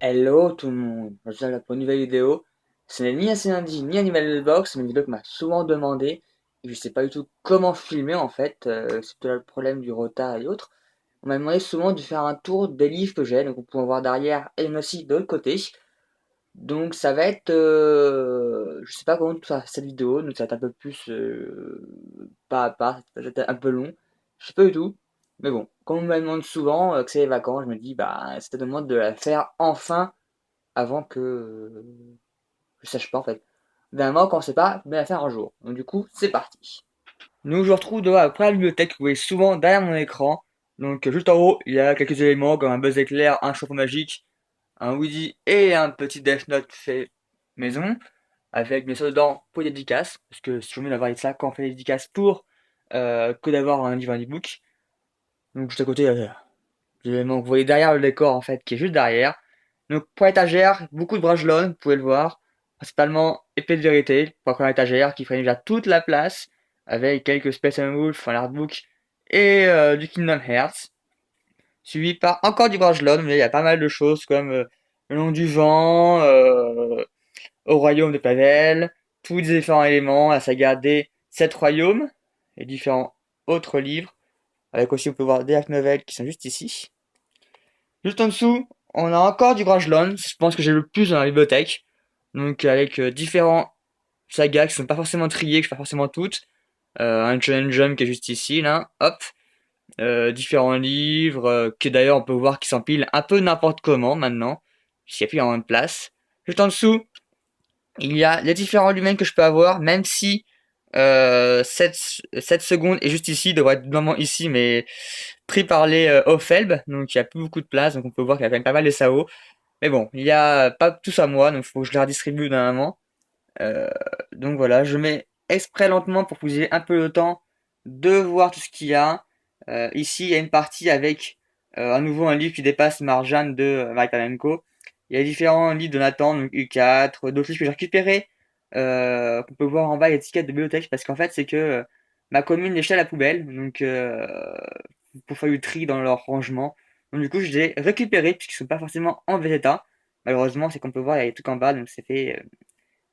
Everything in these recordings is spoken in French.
Hello tout le monde, je suis là pour une nouvelle vidéo. Ce n'est ni assez lundi ni Animal Box, mais une vidéo que m'a souvent demandé. Et je sais pas du tout comment filmer en fait, c'est peut-être le problème du retard et autres. On m'a demandé souvent de faire un tour des livres que j'ai, donc on peut voir derrière et aussi de l'autre côté. Donc ça va être, je sais pas comment tout ça, cette vidéo, donc ça va être un peu plus pas à pas, ça va être un peu long. Je sais pas du tout, mais bon, comme on me demande souvent que c'est les vacances, je me dis bah c'est le moment de la faire enfin avant que je sache pas en fait. D'un moment, quand on sait pas, mais la faire un jour. Donc du coup, c'est parti. Nous, je retrouve dehors après la bibliothèque, vous voyez souvent derrière mon écran. Donc juste en haut, il y a quelques éléments comme un buzz éclair, un chapeau magique, un Woody et un petit Death Note fait maison. Avec bien sûr dedans pour les dédicaces, parce que c'est toujours mieux d'avoir ça quand on fait des dédicaces pour que d'avoir un livre, un e-book. Donc juste à côté, l'élément que vous voyez derrière le décor en fait, qui est juste derrière. Donc pour l'étagère, beaucoup de brajlon, vous pouvez le voir. Principalement épée de vérité, pour encore l'étagère qui ferait déjà toute la place, avec quelques Space and Wolf, un artbook et du Kingdom Hearts. Suivi par encore du brajlon, mais il y a pas mal de choses comme le nom du vent, au royaume de Pavel, tous les différents éléments, la saga des 7 royaumes, et différents autres livres, avec aussi on peut voir des Dark Novels qui sont juste ici. Juste en dessous, on a encore du Brajlon, je pense que j'ai le plus dans la bibliothèque. Donc avec différents sagas qui sont pas forcément triées, que je sais pas forcément toutes. Un Shonen Jump qui est juste ici, là, hop. Différents livres, que d'ailleurs on peut voir qui s'empilent un peu n'importe comment maintenant, puisqu'il n'y a plus vraiment de place. Juste en dessous, il y a les différents lumens que je peux avoir, même si 7 secondes est juste ici, devrait être normalement ici, mais pris par les Ophelb, donc il y a plus beaucoup de place, donc on peut voir qu'il y a quand même pas mal de SAO. Mais bon, il y a pas tous à moi, donc il faut que je les redistribue d'un moment. Euh, donc voilà, je mets exprès lentement pour que vous ayez un peu le temps de voir tout ce qu'il y a. Ici, il y a une partie avec à nouveau un livre qui dépasse Marjane de Marie-Palenko. Il y a différents livres de Nathan, donc U4, d'autres livres que j'ai récupérés, qu'on peut voir en bas, il y a l'étiquette de bibliothèque, parce qu'en fait, c'est que ma commune les jette à la poubelle, donc pour faire du tri dans leur rangement. Donc du coup, je les ai récupérés, puisqu'ils sont pas forcément en vrai état. Malheureusement, c'est qu'on peut voir, il y a des trucs en bas, donc c'est fait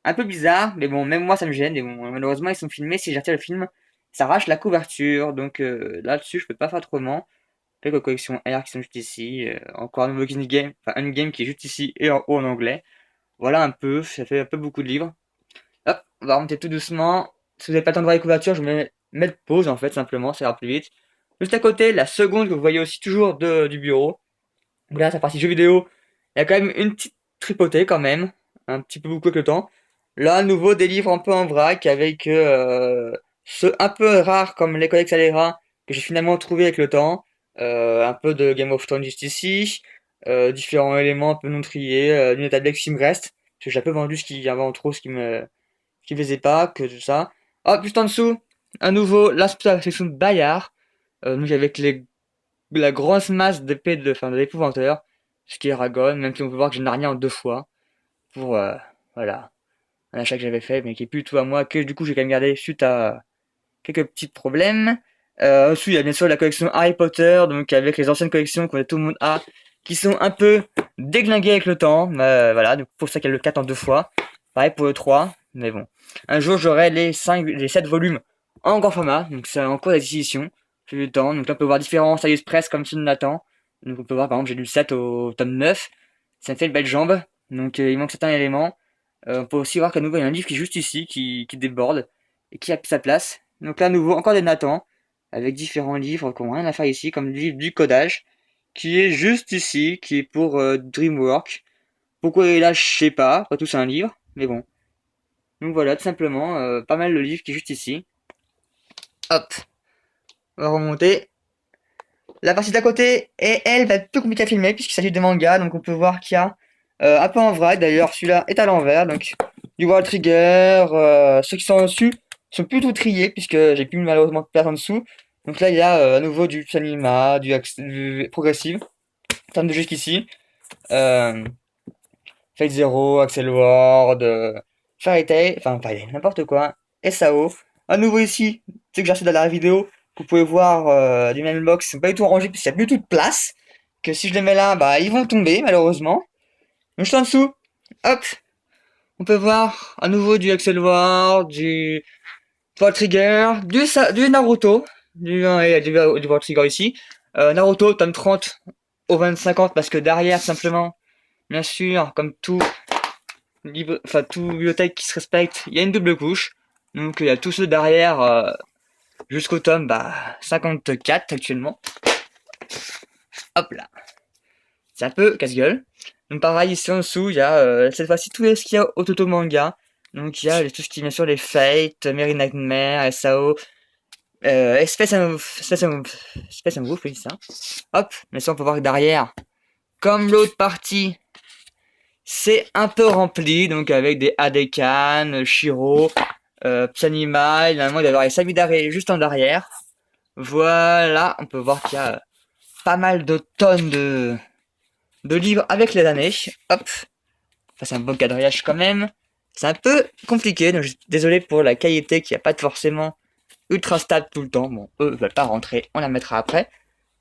un peu bizarre, mais bon, même moi ça me gêne. Et bon, malheureusement, ils sont filmés. Si j'attire le film, ça arrache la couverture. Donc là-dessus, je peux pas faire autrement. Quelques collections R qui sont juste ici. Encore un nouveau Game, enfin un game qui est juste ici et en haut en anglais. Voilà un peu, ça fait un peu beaucoup de livres. Hop, on va remonter tout doucement. Si vous n'avez pas le temps de voir les couvertures, je vais mettre pause en fait, simplement, ça ira plus vite. Juste à côté, la seconde que vous voyez aussi toujours du bureau. Donc là, sa partie jeux vidéo, il y a quand même une petite tripotée quand même, un petit peu beaucoup avec le temps. Là, à nouveau, des livres un peu en vrac avec ceux un peu rares comme les Codex Alera que j'ai finalement trouvé avec le temps. Un peu de Game of Thrones juste ici, différents éléments un peu non triés, une tablette qui me reste, parce que j'ai un peu vendu ce qui y avait en trop, ce qui me faisait pas, que tout ça. Hop, juste en dessous, à nouveau, là, c'est la section de Bayard, donc avec la grosse masse d'épée enfin, de l'épouvanteur, ce qui est Eragon, même si on peut voir que j'ai narnia en 2 fois, pour, voilà, un achat que j'avais fait, mais qui est plus tout à moi, que du coup j'ai quand même gardé suite à quelques petits problèmes. Ensuite, il y a bien sûr la collection Harry Potter, donc avec les anciennes collections que tout le monde a, qui sont un peu déglinguées avec le temps, voilà, donc pour ça qu'il y a le 4 en 2 fois, pareil pour le 3, mais bon. Un jour j'aurai les 7 volumes en grand format, donc c'est en cours d'acquisition, j'ai eu le temps, donc là on peut voir différents Sirius Press comme ceux de Nathan, donc on peut voir par exemple j'ai lu le 7 au tome 9, ça me fait une belle jambe, donc il manque certains éléments. On peut aussi voir qu'à nouveau il y a un livre qui est juste ici, qui déborde, et qui a sa place. Donc là, à nouveau, encore des Nathan, avec différents livres qui n'ont rien à faire ici, comme le livre du codage, qui est juste ici, qui est pour DreamWorks. Pourquoi il est là, je sais pas, après tout c'est un livre, mais bon. Donc voilà, tout simplement, pas mal de livres qui est juste ici. Hop, on va remonter. La partie d'à côté, et elle va être plus compliquée à filmer, puisqu'il s'agit de mangas, donc on peut voir qu'il y a un peu en vrac, d'ailleurs celui-là est à l'envers, donc du World Trigger, ceux qui sont dessus sont plutôt triés, puisque j'ai plus malheureusement de place en dessous. Donc là il y a à nouveau du Sanima, du Progressive, en termes de jusqu'ici. Euh, Fate Zero, Axel Ward, Fairy Tail, enfin Fairy Tail, n'importe quoi, SAO. À nouveau ici, ceux que j'ai reçus dans la vidéo, que vous pouvez voir du même box, ils sont pas du tout rangés puisqu'il y a plus tout de place. Que si je les mets là, bah ils vont tomber malheureusement. Donc juste en dessous, hop, on peut voir à nouveau du Axel Ward, du World Trigger, du Naruto, du World Trigger ici. Naruto, tome 30 au 20-50 parce que derrière, simplement, bien sûr, comme tout livre, enfin tout bibliothèque qui se respecte, il y a une double couche. Donc il y a tous ceux derrière jusqu'au tome 54 actuellement. Hop là. C'est un peu casse-gueule. Donc pareil, ici en dessous, il y a cette fois-ci tout ce qu'il y a au Toto Manga. Donc il y a tout ce qui est bien sûr les Fate, Merry Nightmare, SAO, Space and Wolf, oui, ça. Hop, mais ça on peut voir que derrière, comme l'autre partie, c'est un peu rempli, donc avec des Adekan, Shiro, Psyanimal, normalement il doit y avoir les Samidare juste en derrière. Voilà, on peut voir qu'il y a pas mal de tonnes de livres avec les années. Hop, enfin, c'est un beau quadrillage quand même. C'est un peu compliqué, donc désolé pour la qualité qui a pas forcément ultra stable tout le temps. Bon, eux veulent pas rentrer, on la mettra après.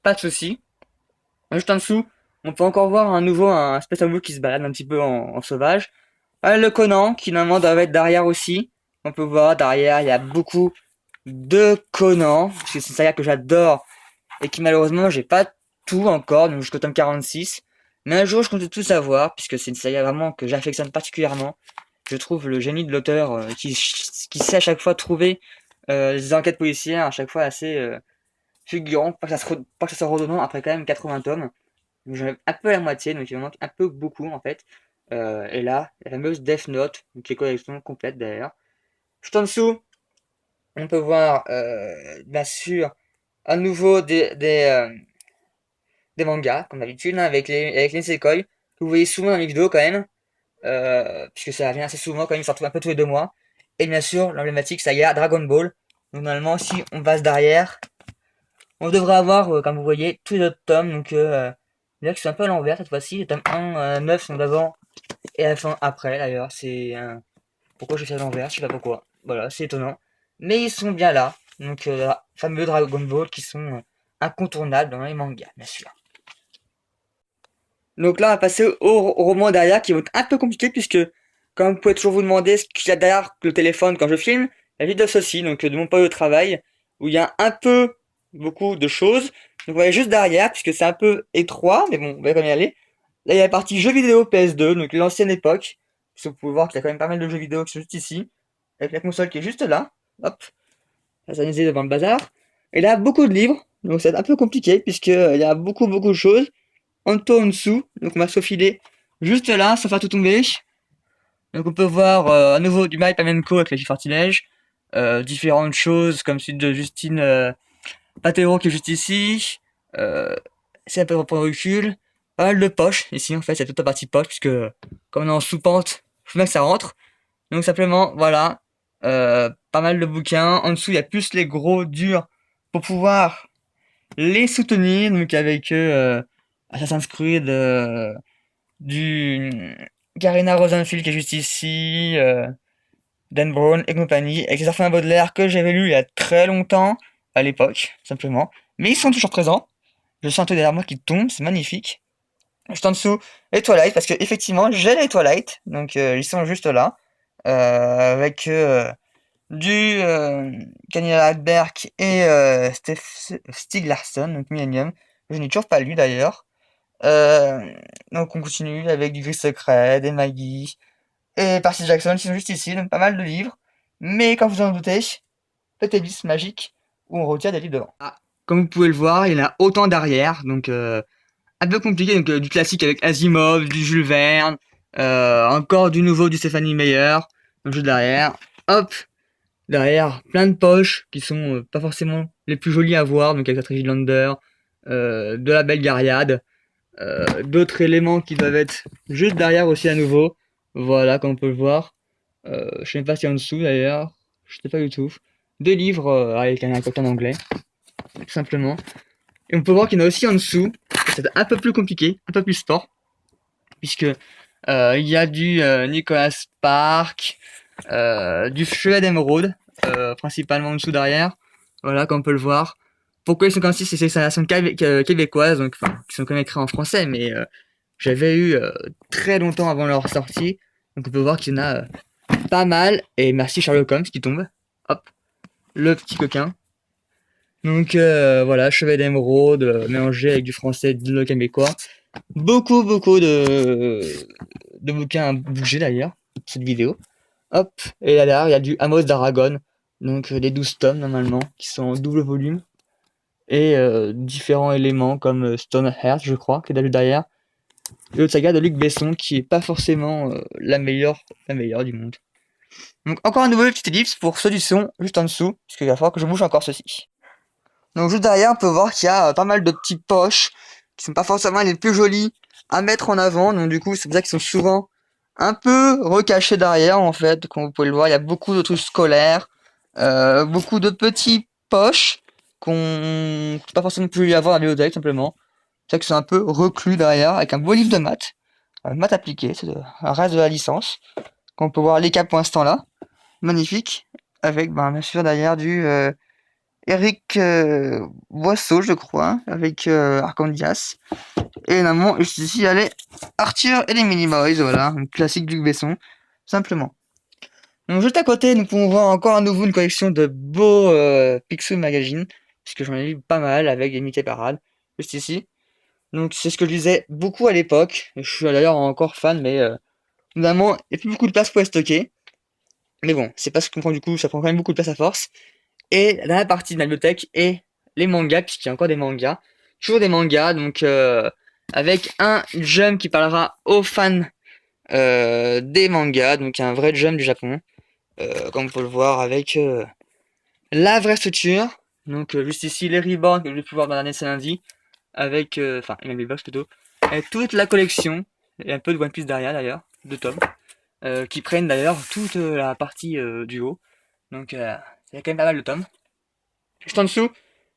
Pas de souci. Juste en dessous, on peut encore voir un Space Wolf qui se balade un petit peu en sauvage. Le Conan, qui normalement doit être derrière aussi. On peut voir derrière, il y a beaucoup de Conan, parce que c'est une saga que j'adore et qui malheureusement j'ai pas tout encore, donc jusqu'au tome 46. Mais un jour je compte tout savoir, puisque c'est une saga vraiment que j'affectionne particulièrement. Je trouve le génie de l'auteur qui sait à chaque fois trouver des enquêtes policières à chaque fois assez fulgurantes, pas que ça soit redondant après quand même 80 tomes. Donc j'en ai un peu la moitié, donc il me manque un peu beaucoup en fait. Et là, la fameuse Death Note, donc les collections complètes d'ailleurs. Juste en dessous, on peut voir bien sûr à nouveau des mangas, comme d'habitude, hein, avec les Nisekoi, que vous voyez souvent dans les vidéos quand même, puisque ça revient assez souvent quand même, ils s'en retrouvent un peu tous les 2 mois. Et bien sûr, l'emblématique saga Dragon Ball. Donc normalement, si on passe derrière, on devrait avoir, comme vous voyez, tous les autres tomes. Donc là, qui sont un peu à l'envers cette fois-ci. Les tomes 1, 9 sont d'avant et la fin après d'ailleurs. Pourquoi j'ai fait à l'envers, je sais pas pourquoi. Voilà, c'est étonnant. Mais ils sont bien là. Donc, fameux Dragon Ball qui sont incontournables dans les mangas, bien sûr. Donc là, on va passer au roman derrière qui vont être un peu compliqué puisque, comme vous pouvez toujours vous demander ce qu'il y a derrière le téléphone quand je filme, la vidéo ceci, donc de mon poste de travail, où il y a un peu, beaucoup de choses. Donc on va aller juste derrière puisque c'est un peu étroit, mais bon, on va quand même y aller. Là, il y a la partie jeux vidéo PS2, donc l'ancienne époque. Parce que vous pouvez voir qu'il y a quand même pas mal de jeux vidéo qui sont juste ici, avec la console qui est juste là. Hop, ça s'amuser devant le bazar. Et là, beaucoup de livres, donc c'est un peu compliqué puisque il y a beaucoup de choses en dessous, donc on va se faufiler juste là, sans faire tout tomber. Donc on peut voir à nouveau du My Pamenko avec les sortilèges, différentes choses comme celui de Justine Patero qui est juste ici, euh, c'est un peu pour le recul, pas mal de poches ici en fait, c'est toute la partie poche puisque comme on est en sous-pente, faut bien que ça rentre. Donc simplement voilà, pas mal de bouquins, en dessous il y a plus les gros durs pour pouvoir les soutenir, donc avec Assassin's Creed, du Karina Rosenfield qui est juste ici, Dan Brown et compagnie, avec les orphelins Baudelaire que j'avais lu il y a très longtemps, à l'époque, simplement. Mais ils sont toujours présents. Je sens un truc derrière moi qui tombe, c'est magnifique. Juste en dessous, les Twilight, parce que effectivement, j'ai les Twilight, donc ils sont juste là, avec du Camilla Lagerberg et Stieg Larsson, donc Millennium. Je n'ai toujours pas lu d'ailleurs. Euh, donc on continue avec du Gris Secret, des Maggie et Percy Jackson qui sont juste ici, donc pas mal de livres. Mais comme vous en doutez, petit bis magique où on retient des livres devant. Ah, comme vous pouvez le voir, il y en a autant derrière, donc un peu compliqué, donc du classique avec Asimov, du Jules Verne, encore du nouveau du Stephanie Meyer, donc juste derrière. Hop, derrière, plein de poches qui sont pas forcément les plus jolies à voir, donc avec la trilogie Lander, de la Belgariade, d'autres éléments qui doivent être juste derrière aussi à nouveau. Voilà, comme on peut le voir. Je sais même pas si en dessous d'ailleurs. Je sais pas du tout. Deux livres avec un côté en anglais, tout simplement. Et on peut voir qu'il y en a aussi en dessous. C'est un peu plus compliqué, un peu plus sport, puisque il y a du Nicolas Spark, du Shred Emerald, principalement en dessous derrière. Voilà, comme on peut le voir. Pourquoi ils sont comme si c'est une création québécoise, donc enfin, ils sont quand même écrits en français, mais J'avais eu très longtemps avant leur sortie. Donc on peut voir qu'il y en a pas mal. Et merci Sherlock Holmes qui tombe. Hop, le petit coquin. Donc voilà, chevet d'émeraude mélangé avec du français et de québécois. Beaucoup de bouquins à bouger d'ailleurs, cette vidéo. Hop, et là derrière il y a du Amos d'Aragon. Donc les 12 tomes normalement, qui sont en double volume. Et différents éléments comme Stoneheart, je crois, qui est derrière. Et l'autre saga de Luc Besson, qui est pas forcément la meilleure du monde. Donc encore un nouveau petit ellipse pour ceux du son, juste en dessous, parce qu'il va falloir que je bouge encore ceci. Donc juste derrière, on peut voir qu'il y a pas mal de petites poches, qui sont pas forcément les plus jolies à mettre en avant, donc du coup c'est pour ça qu'ils sont souvent un peu recachés derrière en fait, comme vous pouvez le voir, il y a beaucoup de trucs scolaires, beaucoup de petites poches qu'on peut pas forcément pu avoir dans la bibliothèque simplement. C'est vrai que c'est un peu reclus derrière, avec un beau livre de maths, maths appliquées, c'est un reste de la licence, qu'on peut voir les cas pour l'instant là, magnifique, avec bien sûr derrière du Eric Boisseau, je crois, avec Arcandias. Et normalement, juste ici, il y a les Arthur et les Mini-Boys, voilà, un classique du Besson, simplement. Donc juste à côté, nous pouvons voir encore à nouveau une collection de beaux Picsou Magazine, puisque j'en ai lu pas mal avec des Mickey Parade, juste ici. Donc c'est ce que je lisais beaucoup à l'époque, je suis d'ailleurs encore fan, mais évidemment, il n'y a plus beaucoup de place pour les stocker. Mais bon, c'est pas ce qu'on prend du coup, ça prend quand même beaucoup de place à force. Et la dernière partie de ma bibliothèque est les mangas, puisqu'il y a encore des mangas. Toujours des mangas, donc avec un jump qui parlera aux fans des mangas, donc un vrai jump du Japon, comme on peut le voir avec la vraie structure. Donc juste ici les Reborn que je vais pouvoir dans l'année c'est lundi, avec, enfin, MLB Box plutôt, avec toute la collection, et un peu de One Piece derrière d'ailleurs, de tomes, qui prennent d'ailleurs toute la partie du haut. Donc il y a quand même pas mal de tomes. Juste en dessous,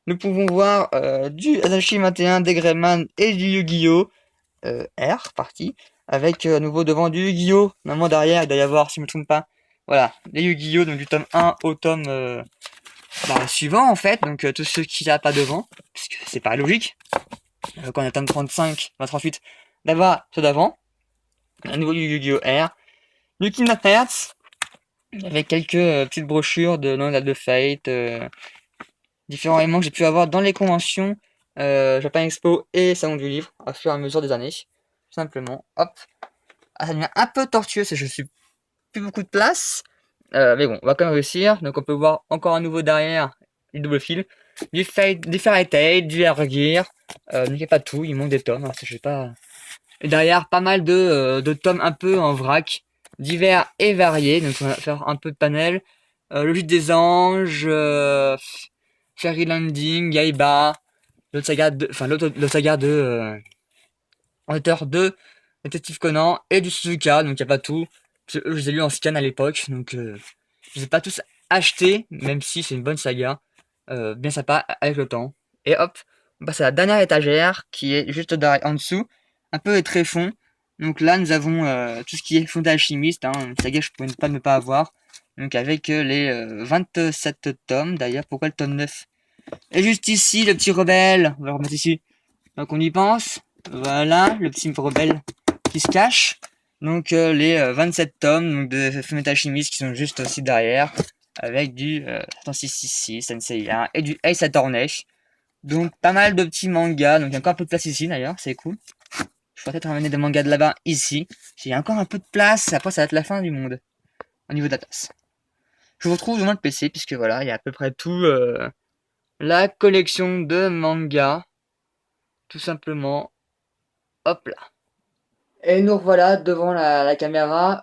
nous pouvons voir du Adachi 21, des Greyman et du Yu-Gi-Oh! R, partie, avec à nouveau devant du Yu-Gi-Oh! Normalement derrière, il doit y avoir, si je me trompe pas, voilà, les Yu-Gi-Oh! Donc du tome 1 au tome suivant en fait, donc tous ceux qui n'y a pas devant, puisque c'est pas logique, quand on est tome 35, 38, d'avoir ceux d'avant, un nouveau Yu-Gi-Oh! R, du Kingdom Hearts, avec quelques petites brochures de Land de Fate, différents éléments que j'ai pu avoir dans les conventions Japan Expo et Salon du Livre au fur et à mesure des années. Simplement, hop. Ah, ça devient un peu tortueux, je suis plus beaucoup de place. Mais bon, on va quand même réussir. Donc on peut voir encore à nouveau derrière du double fil, du Fairy Tail, du Air Gear. Donc il n'y a pas tout, il manque des tomes. Alors, je sais pas. Et derrière, pas mal de tomes un peu en vrac, divers et variés. Donc on va faire un peu de panel. Le Gîte des Anges, Fairy Landing, Yaiba, l'autre saga de, enfin l'autre saga de auteur de Détective Conan et du Suzuka, donc y a pas tout. Je les ai lus en scan à l'époque, donc je les ai pas tous achetés, même si c'est une bonne saga, bien sympa avec le temps. Et hop, on passe à la dernière étagère qui est juste derrière, en dessous, un peu les tréfonds. Donc là, nous avons tout ce qui est Fondé Alchimiste, une saga que je pouvais pas ne pas avoir. Donc avec les 27 tomes, d'ailleurs, pourquoi le tome 9? Et juste ici, le petit rebelle, on va le remettre ici. Donc on y pense, voilà, le petit rebelle qui se cache. Donc les 27 tomes donc, de Fullmetal Alchemist qui sont juste aussi derrière, avec du 666, Senseiya et du Ace Attorney. Donc pas mal de petits mangas, donc il y a encore un peu de place ici d'ailleurs, c'est cool. Je pourrais peut-être ramener des mangas de là-bas ici. Il y a encore un peu de place, après ça va être la fin du monde, au niveau de la tasse. Je vous retrouve devant le PC, puisque voilà, il y a à peu près tout la collection de mangas, tout simplement. Hop là. Et nous revoilà devant la caméra.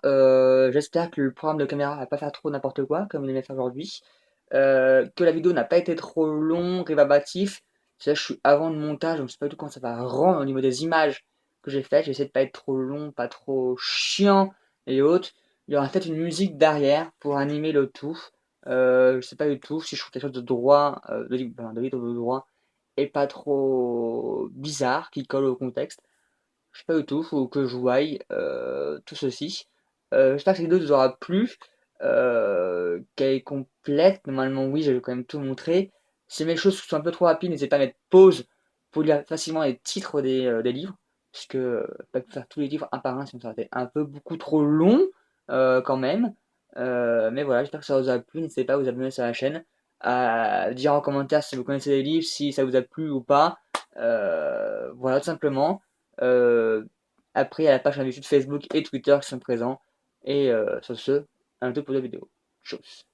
J'espère que le programme de caméra va pas faire trop n'importe quoi, comme il aimait faire aujourd'hui. Que la vidéo n'a pas été trop longue, rébarbatif. C'est là, je suis avant le montage, donc je sais pas du tout quand ça va rendre au niveau des images que j'ai faites. J'essaie de pas être trop long, pas trop chiant et autres. Il y aura peut-être une musique derrière pour animer le tout. Je sais pas du tout si je trouve quelque chose de droit, de libre de droit, et pas trop bizarre, qui colle au contexte. Je sais pas du tout, faut que je voie tout ceci. J'espère que cette vidéo vous aura plu, qu'elle est complète. Normalement, oui, j'ai quand même tout montré. Si mes choses sont un peu trop rapides, n'hésitez pas à mettre pause pour lire facilement les titres des livres. puisque pas pu faire tous les livres un par un, sinon ça aurait été un peu beaucoup trop long quand même. Mais voilà, j'espère que ça vous a plu. N'hésitez pas à vous abonner sur la chaîne, à dire en commentaire si vous connaissez les livres, si ça vous a plu ou pas. Voilà, tout simplement. Euh, Après, il y a la page YouTube, Facebook et Twitter qui sont présents. Et sur ce, à bientôt pour la vidéo. Tchuss.